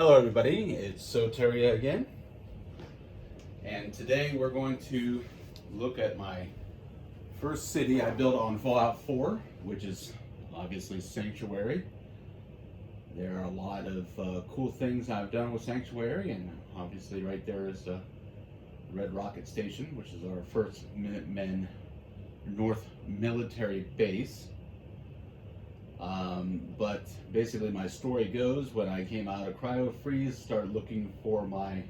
Hello everybody, it's Soteria again, and today we're going to look at my first city I built on Fallout 4, which is obviously Sanctuary. There are a lot of cool things I've done with Sanctuary, and obviously right there is the Red Rocket Station, which is our first Minutemen North military base. But basically my story goes, when I came out of cryo freeze, started looking for my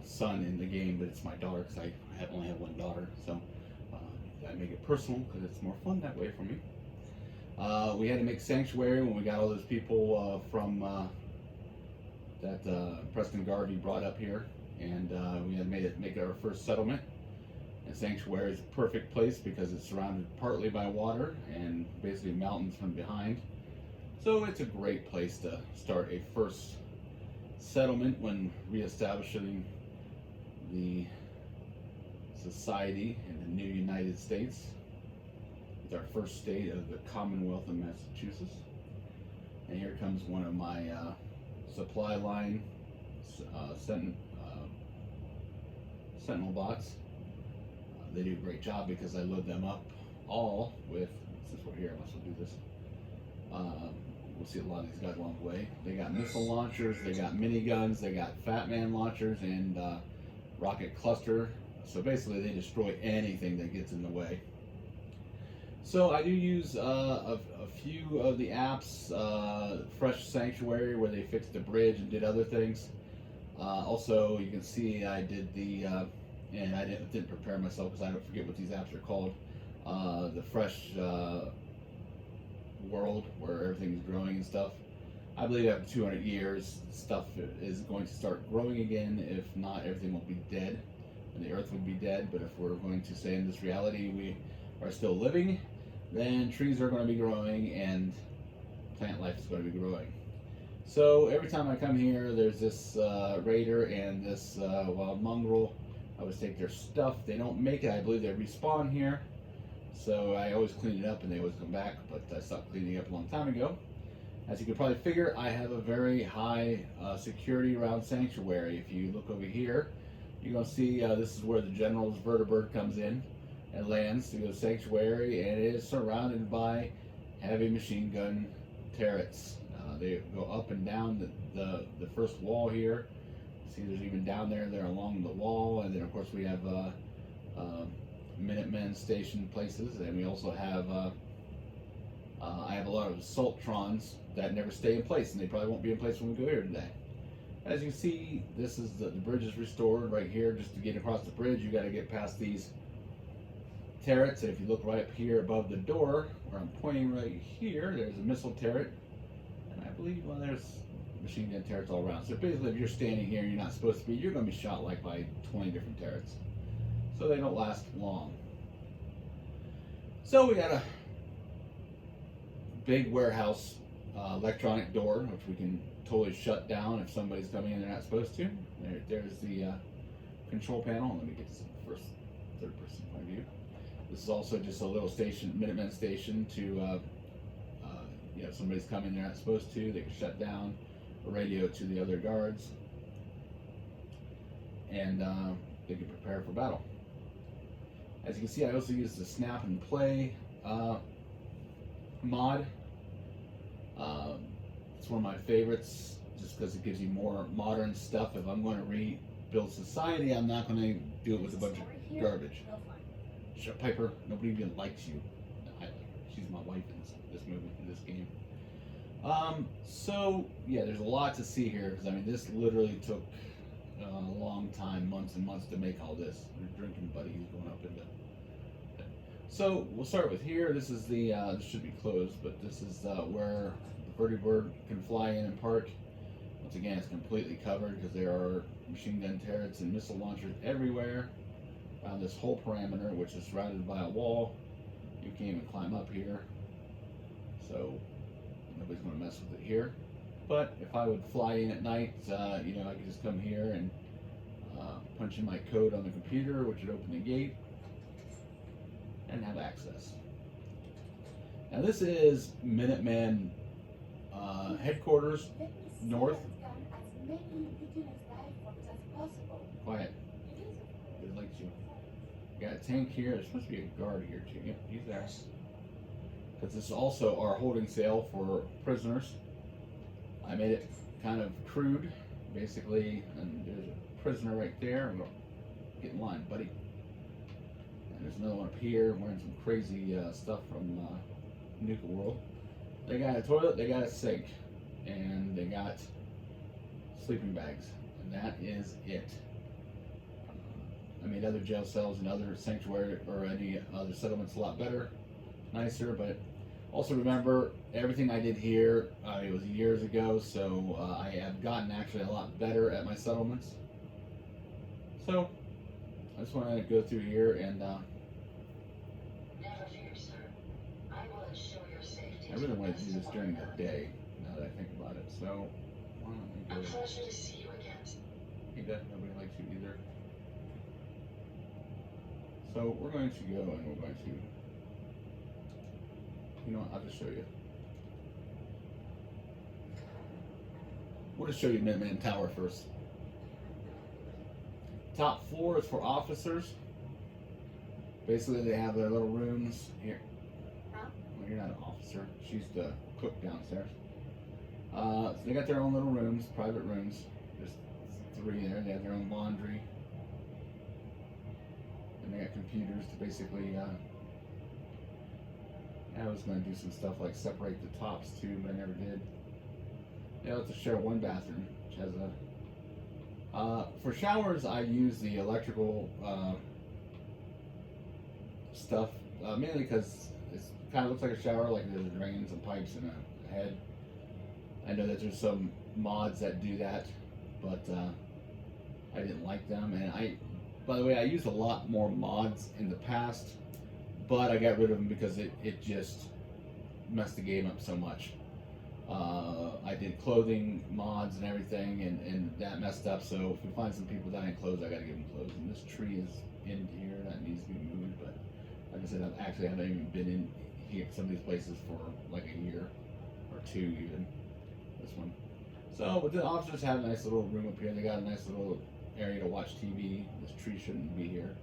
son in the game, but it's my daughter because I only have one daughter, so I make it personal because it's more fun that way for me. We had to make Sanctuary when we got all those people from that Preston Garvey brought up here, and we had to make it our first settlement. And Sanctuary is a perfect place because it's surrounded partly by water and basically mountains from behind. So it's a great place to start a first settlement when reestablishing the society in the new United States. It's our first state of the Commonwealth of Massachusetts. And here comes one of my supply line Sentinel bots. They do a great job because I load them up all with, since we're here, I must do this. We'll see a lot of these guys along the way. They got missile launchers, they got miniguns, they got Fat Man launchers, and rocket cluster. So basically they destroy anything that gets in the way. So I do use a few of the apps, Fresh Sanctuary, where they fixed the bridge and did other things. Also, you can see I did the and I didn't prepare myself because I don't forget what these apps are called. The Fresh World, where everything's growing and stuff. I believe after 200 years, stuff is going to start growing again. If not, everything will be dead, and the Earth will be dead. But if we're going to stay in this reality, we are still living, then trees are going to be growing, and plant life is going to be growing. So every time I come here, there's this raider and this wild mongrel. I always take their stuff. They don't make it. I believe they respawn here. So I always clean it up and they always come back, but I stopped cleaning up a long time ago. As you can probably figure, I have a very high security around Sanctuary. If you look over here, you're going to see this is where the General's vertibird comes in and lands to go to Sanctuary, and it is surrounded by heavy machine gun turrets. They go up and down the first wall here. See, there's even down there along the wall, and then of course we have Minutemen station places, and we also have I have a lot of assaultrons that never stay in place, and they probably won't be in place when we go here today. As you can see, this is the bridge is restored right here. Just to get across the bridge, you got to get past these turrets. And if you look right up here above the door, where I'm pointing right here, there's a missile turret, and I believe there's machine gun turrets all around. So basically, if you're standing here and you're not supposed to be, you're going to be shot like by 20 different turrets. So they don't last long. So we got a big warehouse electronic door, which we can totally shut down if somebody's coming in they're not supposed to. There's the control panel. Let me get this first third-person point of view. This is also just a little station, Minutemen station, to if somebody's coming they're not supposed to, they can shut down a radio to the other guards, and they can prepare for battle. As you can see, I also use the snap and play mod. It's one of my favorites just because it gives you more modern stuff. If I'm going to rebuild society, I'm not going to do it with a bunch of garbage. Shut Piper, nobody even likes you. I like her. She's my wife in this movie, in this game. So yeah, there's a lot to see here because I mean this literally took a long time, months and months to make all this. Your drinking buddy, he's going up into. So we'll start with here. This is the this should be closed, but this is where the vertibird can fly in and park. Once again, it's completely covered because there are machine gun turrets and missile launchers everywhere around this whole parameter, which is surrounded by a wall. You can't even climb up here, so nobody's going to mess with it here. But if I would fly in at night, I could just come here and punch in my code on the computer, which would open the gate and have access. Now this is Minuteman Headquarters north. Quiet. It likes you. Got a tank here. There's supposed to be a guard here too. Yep, he's there. Because this is also our holding cell for prisoners. I made it kind of crude, basically, and there's a prisoner right there. I'm going to get in line, buddy. And there's another one up here wearing some crazy stuff from Nuka World. They got a toilet, they got a sink, and they got sleeping bags, and that is it. I made other jail cells and other sanctuary or any other settlements a lot better, nicer, but also remember everything I did here, it was years ago, so I have gotten actually a lot better at my settlements. So I just want to go through here and Never fear, sir. I will ensure your safety. I really want to do this during the day, now that I think about it. So why don't we A go? pleasure to see you again. Hey, Dad, nobody likes you either. So we're going to go and we're going to, you know what, I'll just show you. We'll just show you Minuteman Tower first. Top floor is for officers. Basically, they have their little rooms here. Well, you're not an officer. She's the cook downstairs. So they got their own little rooms, private rooms. There's 3 there. They have their own laundry. And they got computers to basically, I was going to do some stuff like separate the tops too, but I never did. They have to share one bathroom, which has a, for showers I use the electrical stuff, mainly because it kind of looks like a shower, like there's drains and pipes and a head. I know that there's some mods that do that, but I didn't like them, and by the way, I used a lot more mods in the past, but I got rid of them because it just messed the game up so much. I did clothing mods and everything, and that messed up, so if we find some people that ain't clothes, I gotta give them clothes. And this tree is in here, that needs to be moved, but like I said, I haven't even been in here, some of these places for like a year, or 2 even, this one. So, but the officers have a nice little room up here, they got a nice little area to watch TV. This tree shouldn't be here.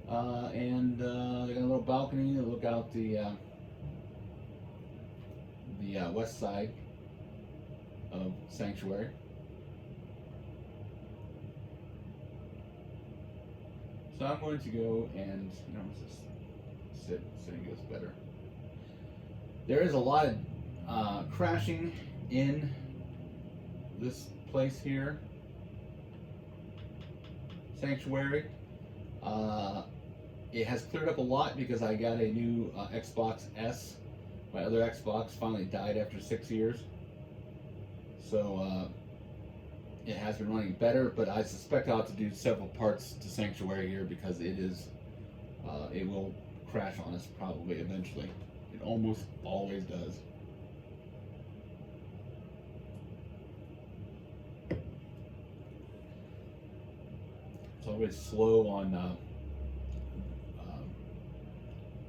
And they got a little balcony to look out the west side of Sanctuary. So I'm going to go and, let's just sit. Sitting goes better. There is a lot of crashing in this place here. Sanctuary. It has cleared up a lot because I got a new Xbox S. My other Xbox finally died after 6 years. So it has been running better, but I suspect I'll have to do several parts to Sanctuary here because it will crash on us probably eventually. It almost always does. It's always slow on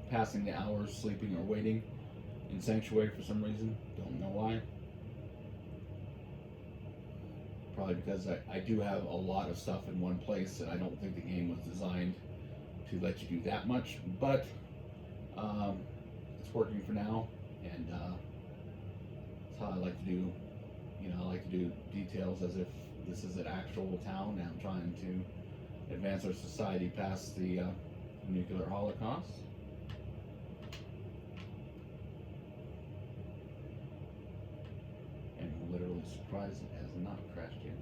passing the hours, sleeping or waiting in Sanctuary for some reason. Don't know why. Probably because I do have a lot of stuff in one place, and I don't think the game was designed to let you do that much. But it's working for now, and that's how I like to do. I like to do details as if this is an actual town, and I'm trying to advance our society past the nuclear holocaust. And I'm literally surprised it has not crashed yet.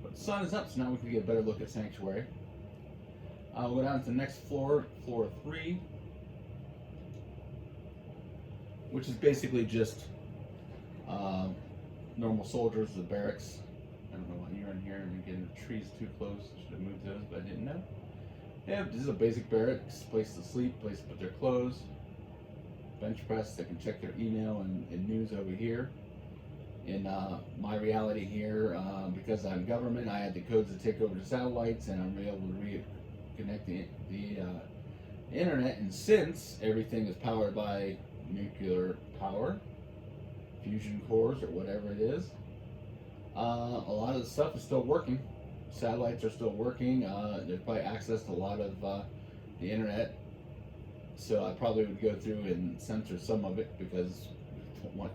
But the sun is up, so now we can get a better look at Sanctuary. I'll go down to the next floor, floor 3, which is basically just normal soldiers, the barracks. I don't know why you're in here and getting the trees too close. Should have moved those, but I didn't know. Yeah, this is a basic barracks, place to sleep, place to put their clothes. Bench press, they can check their email and news over here. In my reality here, because I'm government, I had the codes to take over the satellites, and I'm able to reconnect the internet. And since everything is powered by nuclear power, fusion cores or whatever it is. A lot of the stuff is still working. Satellites are still working. There's probably access to a lot of the internet. So I probably would go through and censor some of it because we don't want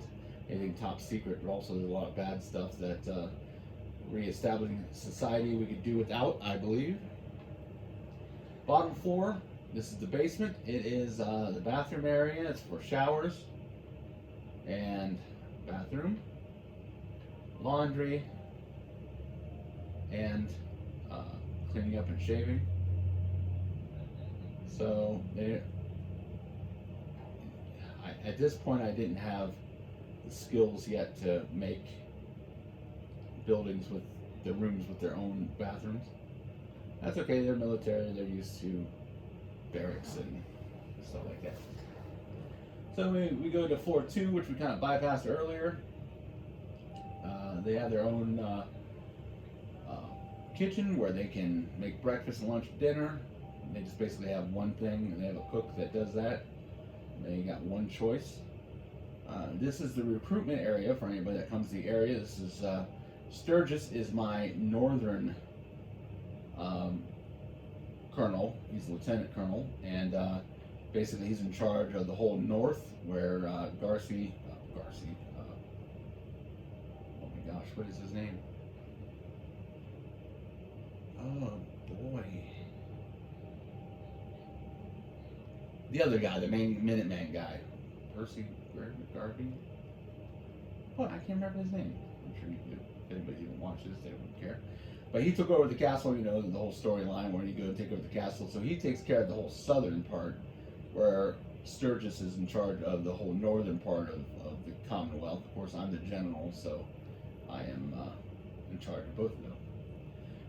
anything top secret. But also there's a lot of bad stuff that reestablishing society we could do without, I believe. Bottom floor, this is the basement. It is the bathroom area. It's for showers and bathroom, laundry, and cleaning up and shaving. So at this point I didn't have the skills yet to make buildings with the rooms with their own bathrooms. That's okay, they're military, they're used to barracks and stuff like that. So we go to floor 2, which we kind of bypassed earlier. They have their own kitchen where they can make breakfast, lunch, dinner. They just basically have one thing, and they have a cook that does that. They got one choice. This is the recruitment area for anybody that comes to the area. This is Sturgis is my northern colonel. He's lieutenant colonel, and basically he's in charge of the whole north, where Garci. Oh my gosh, what is his name? Oh boy. The other guy, the main Minuteman guy. Percy Garvey? Oh, I can't remember his name. I'm sure you could, if anybody even watches this, they wouldn't care. But he took over the castle, you know, the whole storyline where you go and take over the castle. So he takes care of the whole southern part, where Sturgis is in charge of the whole northern part of the Commonwealth. Of course, I'm the general, so I am in charge of both of them.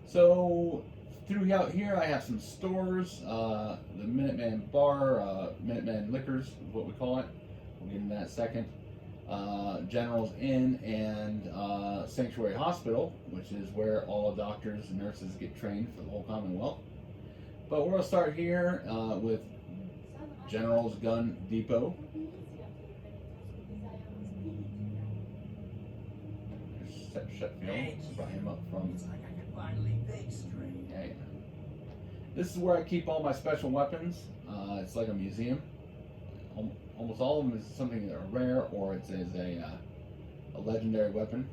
So throughout here, I have some stores. The Minuteman Bar, Minuteman Liquors is what we call it. We'll get into that in a second. General's Inn and Sanctuary Hospital, which is where all doctors and nurses get trained for the whole Commonwealth. But we're going to start here with General's Gun Depot. Sheffield, brought him up from. Yeah. This is where I keep all my special weapons. It's like a museum. Almost all of them is something that are rare, or it's a legendary weapon.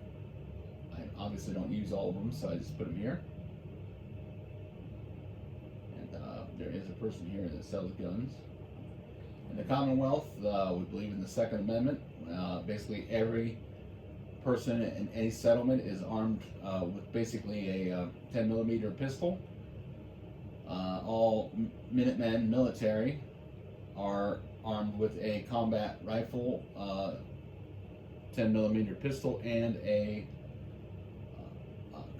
I obviously don't use all of them, so I just put them here. And there is a person here that sells guns. In the Commonwealth, we believe in the Second Amendment. Basically, every person in any settlement is armed with basically a 10mm pistol. All Minutemen military are armed with a combat rifle, 10mm pistol, and a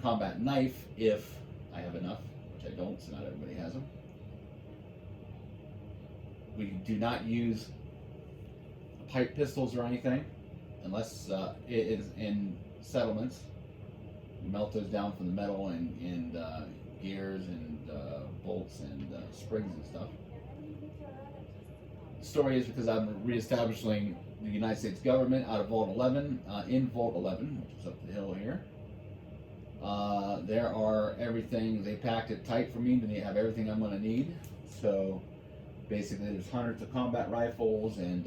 combat knife if I have enough, which I don't, so not everybody has them. We do not use pipe pistols or anything unless it is in settlements. We melt those down from the metal and gears and bolts and springs and stuff. The story is because I'm reestablishing the United States government out of Vault 11, in Vault 11, which is up the hill here. There are everything, they packed it tight for me, but they have everything I'm going to need. So basically there's hundreds of combat rifles and,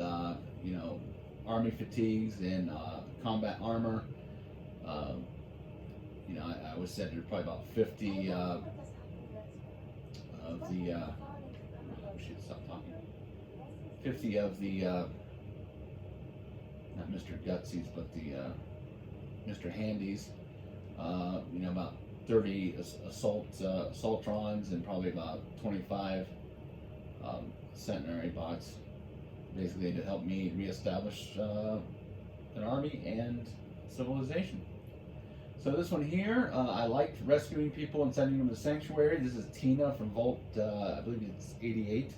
you know, army fatigues and combat armor. You know, I was said there's probably about 50 of the, should stop talking. 50 of the, not Mr. Gutsies, but the Mr. Handies. You know, about 30 assaultrons and probably about 25 centenary bots, basically to help me reestablish an army and civilization. So this one here, I liked rescuing people and sending them to sanctuary. This is Tina from Vault, I believe it's 88.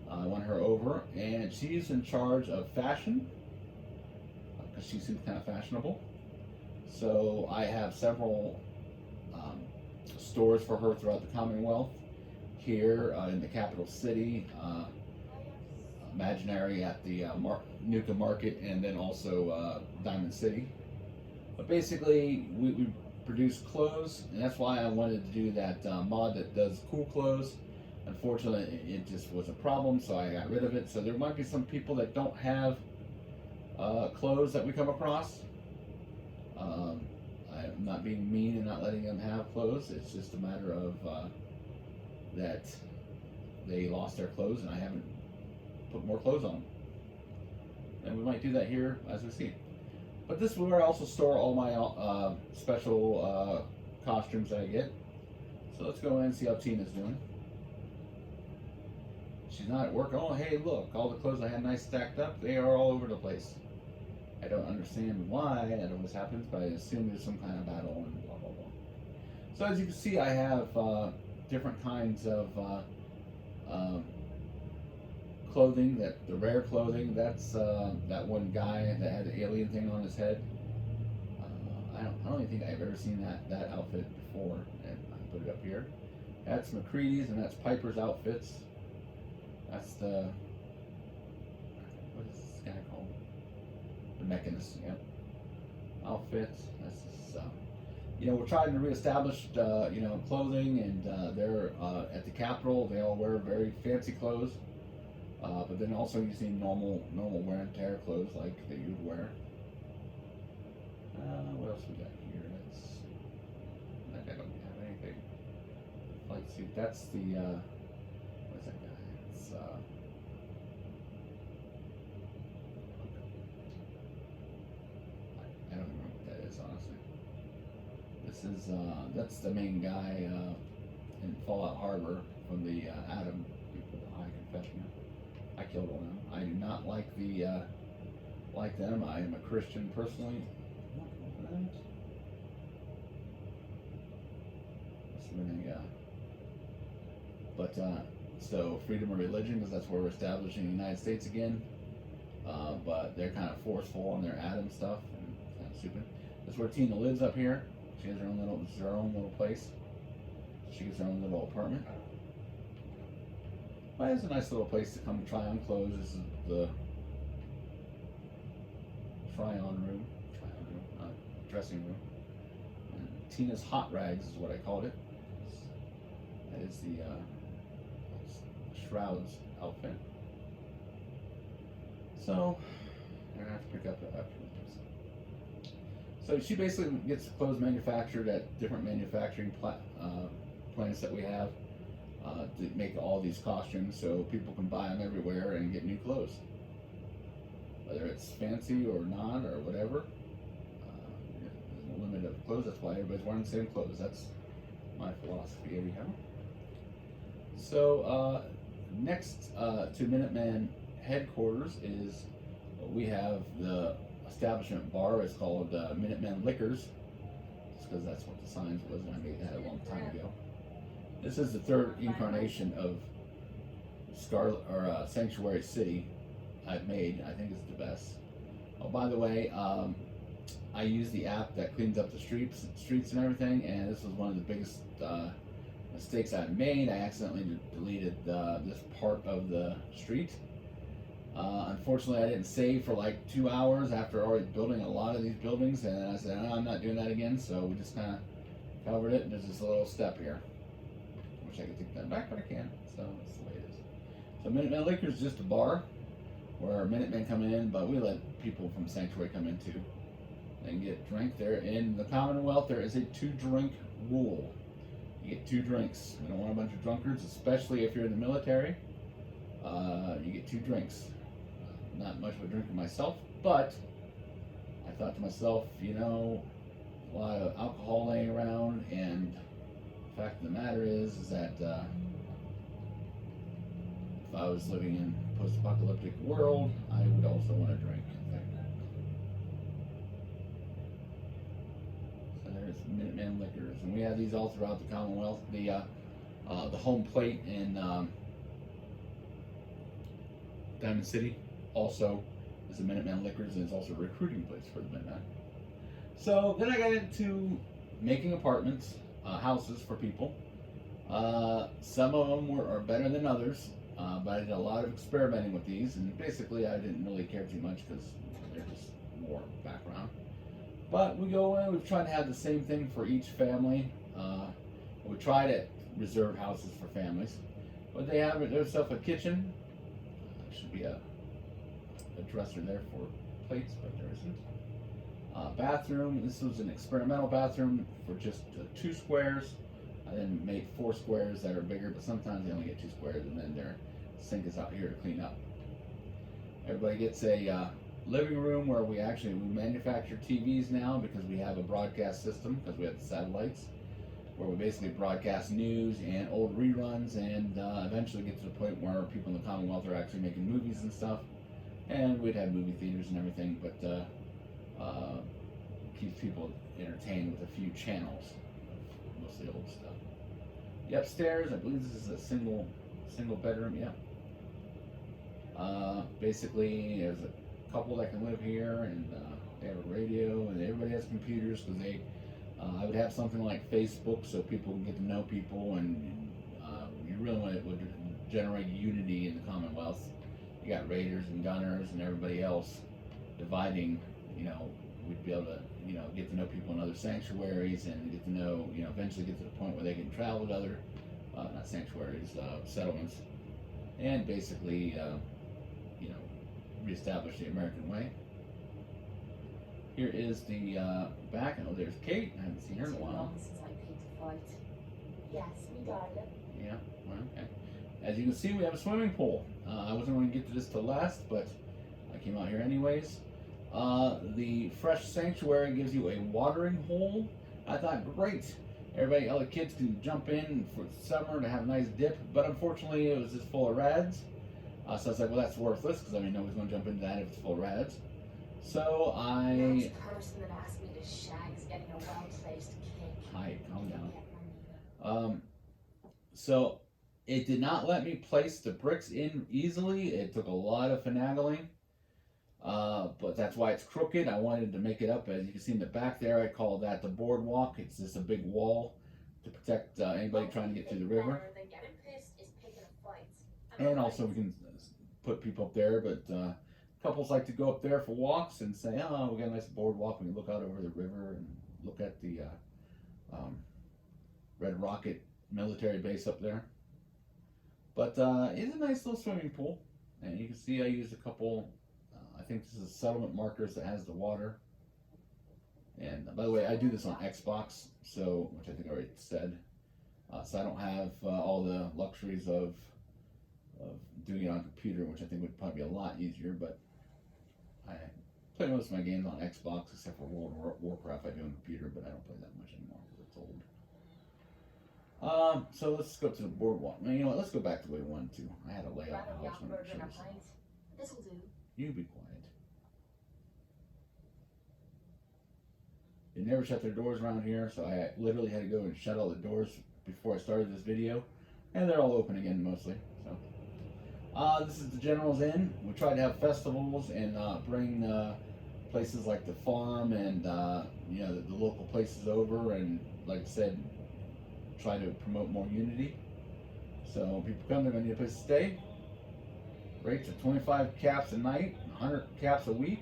I won her over, and she's in charge of fashion because she seems kind of fashionable. So I have several stores for her throughout the Commonwealth. Here in the capital city, Imaginary at the Nuka Market, and then also Diamond City. But basically, we produce clothes, and that's why I wanted to do that mod that does cool clothes. Unfortunately, it just was a problem, so I got rid of it. So there might be some people that don't have clothes that we come across. I'm not being mean and not letting them have clothes. It's just a matter of that they lost their clothes, and I haven't put more clothes on them. And we might do that here as we see. But this is where I also store all my special costumes that I get. So let's go in and see how Tina's doing. She's not at work. Oh, hey, look, all the clothes I had nice stacked up, they are all over the place. I don't understand why that always happens, but I assume there's some kind of battle and blah, blah, blah. So as you can see, I have different kinds of clothing. That the rare clothing, that's that one guy that had the alien thing on his head. I don't even think I've ever seen that outfit before, and I put it up here. That's McCready's, and that's Piper's outfits. That's the, what is this guy called? The Mechanist, yep. Outfits. That's this, we're trying to reestablish, clothing, and they're at the Capitol. They all wear very fancy clothes, but then also you see normal wear and tear clothes like that you'd wear. What else we got here? I don't have anything. Flight suit. That's the what's that guy? It's I don't remember what that is, honestly. This is that's the main guy in Fallout Harbor from the Adam people, the High Confession. I killed one of them. I do not like like them. I am a Christian personally. So freedom of religion, because that's where we're establishing the United States again. But they're kind of forceful on their Adam stuff, and it's kind of stupid. That's where Tina lives up here. She has her own little place. She gets her own little apartment. But it's a nice little place to come try on clothes. This is the try-on room, dressing room. And Tina's Hot Rags is what I called it. That is the Shroud's outfit. So I'm gonna have to pick up the So she basically gets clothes manufactured at different manufacturing plants that we have to make all these costumes, so people can buy them everywhere and get new clothes, whether it's fancy or not or whatever. There's no limit of clothes. That's why everybody's wearing the same clothes. That's my philosophy anyhow. So next to Minuteman Headquarters is we have the establishment bar. It's called Minutemen Liquors, just because that's what the signs was, and I made that a long time ago. This is the third incarnation of Sanctuary City I've made. I think it's the best. Oh, by the way, I use the app that cleans up the streets and everything, and this was one of the biggest mistakes I made. I accidentally deleted this part of the street. Unfortunately, I didn't save for like 2 hours after already building a lot of these buildings, and I said, I'm not doing that again, so we just kind of covered it, and there's this little step here. Wish I could take that back, but I can't, so that's the way it is. So Minuteman Liquors is just a bar where Minutemen come in, but we let people from Sanctuary come in too and get drink there. In the Commonwealth, there is a 2-drink rule. You get 2 drinks. We don't want a bunch of drunkards, especially if you're in the military. You get 2 drinks. Not much of a drinker myself, but I thought to myself, a lot of alcohol laying around, and the fact of the matter is that if I was living in a post-apocalyptic world, I would also want to drink. So there's Minuteman Liquors, and we have these all throughout the Commonwealth. The home plate in Diamond City also is the Minuteman Liquors, and it's also a recruiting place for the Minutemen. So then I got into making apartments, houses for people. Some of them are better than others. But I did a lot of experimenting with these, and basically I didn't really care too much because they're just more background. But we go in, we've tried to have the same thing for each family. We try to reserve houses for families. But they have there's stuff, a kitchen. Should be a dresser there for plates, but there isn't. Bathroom, this was an experimental bathroom for just 2 squares. I then made 4 squares that are bigger, but sometimes they only get 2 squares, and then their sink is out here to clean up. Everybody gets a living room where we manufacture TVs now because we have a broadcast system, because we have the satellites, where we basically broadcast news and old reruns, and eventually get to the point where people in the Commonwealth are actually making movies and stuff. And we'd have movie theaters and everything, but keeps people entertained with a few channels, mostly old stuff. The upstairs, I believe this is a single bedroom. Yeah. Basically, there's a couple that can live here, and they have a radio, and everybody has computers because they. I would have something like Facebook so people can get to know people, and you really want it would generate unity in the Commonwealth. You got raiders and gunners and everybody else dividing. We'd be able to get to know people in other sanctuaries and get to know eventually get to the point where they can travel to other not sanctuaries, settlements, and basically reestablish the American way. Here is the back. Oh, there's Kate. I haven't seen her in a while. Since I paid to fight. Yes, me darling. Yeah, well, okay. As you can see, we have a swimming pool. I wasn't going to get to this till last, but I came out here anyways. The fresh sanctuary gives you a watering hole. I thought, great. Everybody, all the kids can jump in for summer to have a nice dip, but unfortunately it was just full of rads. So I was like, well, that's worthless, because nobody's going to jump into that if it's full of rads. So That person that asked me to shag is getting a well-placed kick. Hi, calm down. So it did not let me place the bricks in easily. It took a lot of finagling. But that's why it's crooked. I wanted to make it up. As you can see in the back there, I call that the boardwalk. It's just a big wall to protect anybody trying to get to the river. And also we can put people up there, but couples like to go up there for walks and say, oh, we got a nice boardwalk. We can look out over the river and look at the Red Rocket military base up there. But it's a nice little swimming pool. And you can see I used a couple, I think this is settlement markers that has the water. And by the way, I do this on Xbox, so which I think I already said. So I don't have all the luxuries of doing it on computer, which I think would probably be a lot easier, but I play most of my games on Xbox, except for World of Warcraft I do on computer, but I don't play that much anymore because it's old. So let's go to the boardwalk. You know what, let's go back to the way we wanted to. I had to lay out the house when I showed this. This'll do. You be quiet. They never shut their doors around here, so I literally had to go and shut all the doors before I started this video. And they're all open again mostly. So this is the General's Inn. We try to have festivals and bring places like the farm and the local places over, and like I said, try to promote more unity. So when people come, they're going to need a place to stay. Rates are 25 caps a night, 100 caps a week.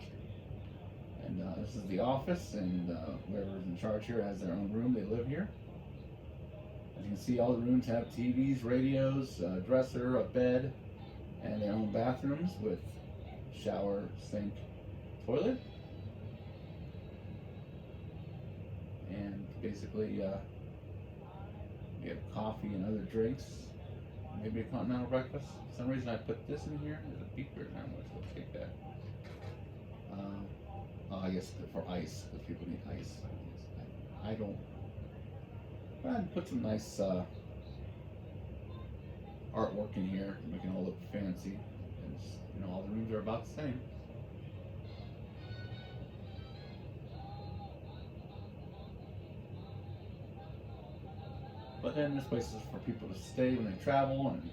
And this is the office, and whoever's in charge here has their own room. They live here. As you can see, all the rooms have TVs, radios, a dresser, a bed, and their own bathrooms with shower, sink, toilet. And basically, you have coffee and other drinks. Maybe a continental breakfast. For some reason I put this in here. There's a beeper. I'm going to take that. I guess for ice, because people need ice. I don't. I'd put some nice artwork in here to make it all look fancy. And all the rooms are about the same. But then this place is for people to stay when they travel. And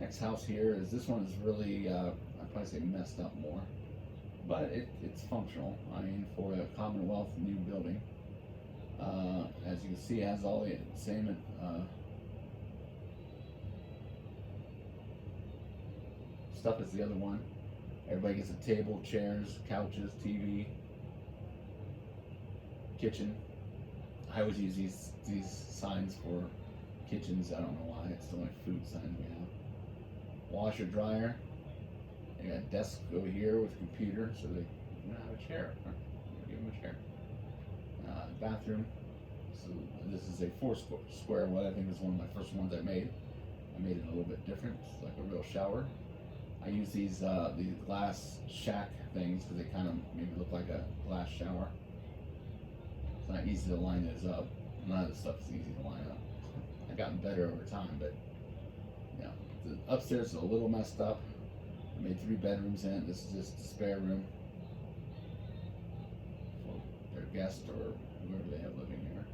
next house here is, this one is really, I'd probably say messed up more. But it's functional. I mean, for a Commonwealth new building. As you can see, it has all the same stuff is the other one. Everybody gets a table, chairs, couches, TV, kitchen. I always use these signs for kitchens. I don't know why. It's the only food signs we have. Washer, dryer. They got a desk over here with a computer, so they have a chair. Give them a chair. Bathroom. So this is a 4 square one. I think it's one of my first ones I made. I made it a little bit different. It's like a real shower. I use these glass shack things because they kind of maybe look like a glass shower. It's not easy to line those up. None of this stuff is easy to line up. I've gotten better over time, but yeah. The upstairs is a little messed up. I made 3 bedrooms in it. This is just a spare room for their guest or whoever they have living here.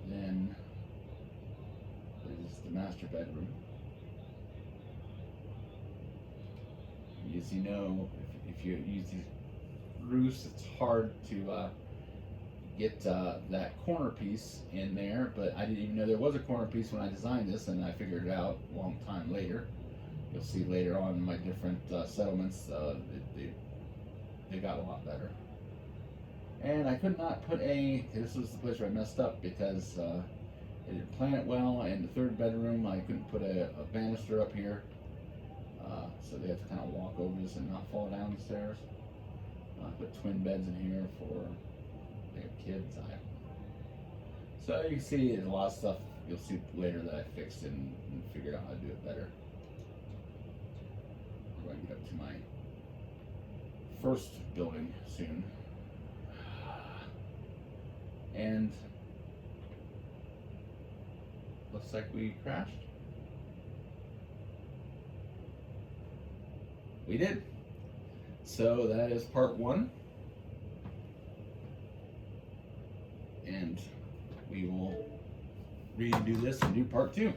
Then there's the master bedroom. As you know, if you use these roofs, it's hard to get that corner piece in there, but I didn't even know there was a corner piece when I designed this, and I figured it out a long time later. You'll see later on in my different settlements, they got a lot better. And I could not put this was the place where I messed up because I didn't plan it well. In the 3rd bedroom, I couldn't put a banister up here. So they have to kind of walk over this and not fall down the stairs. I put twin beds in here for they have kids. So you can see there's a lot of stuff you'll see later that I fixed and figured out how to do it better. We're going to get up to my first building soon. And looks like we crashed. We did. So that is part 1. And we will redo this and do part 2.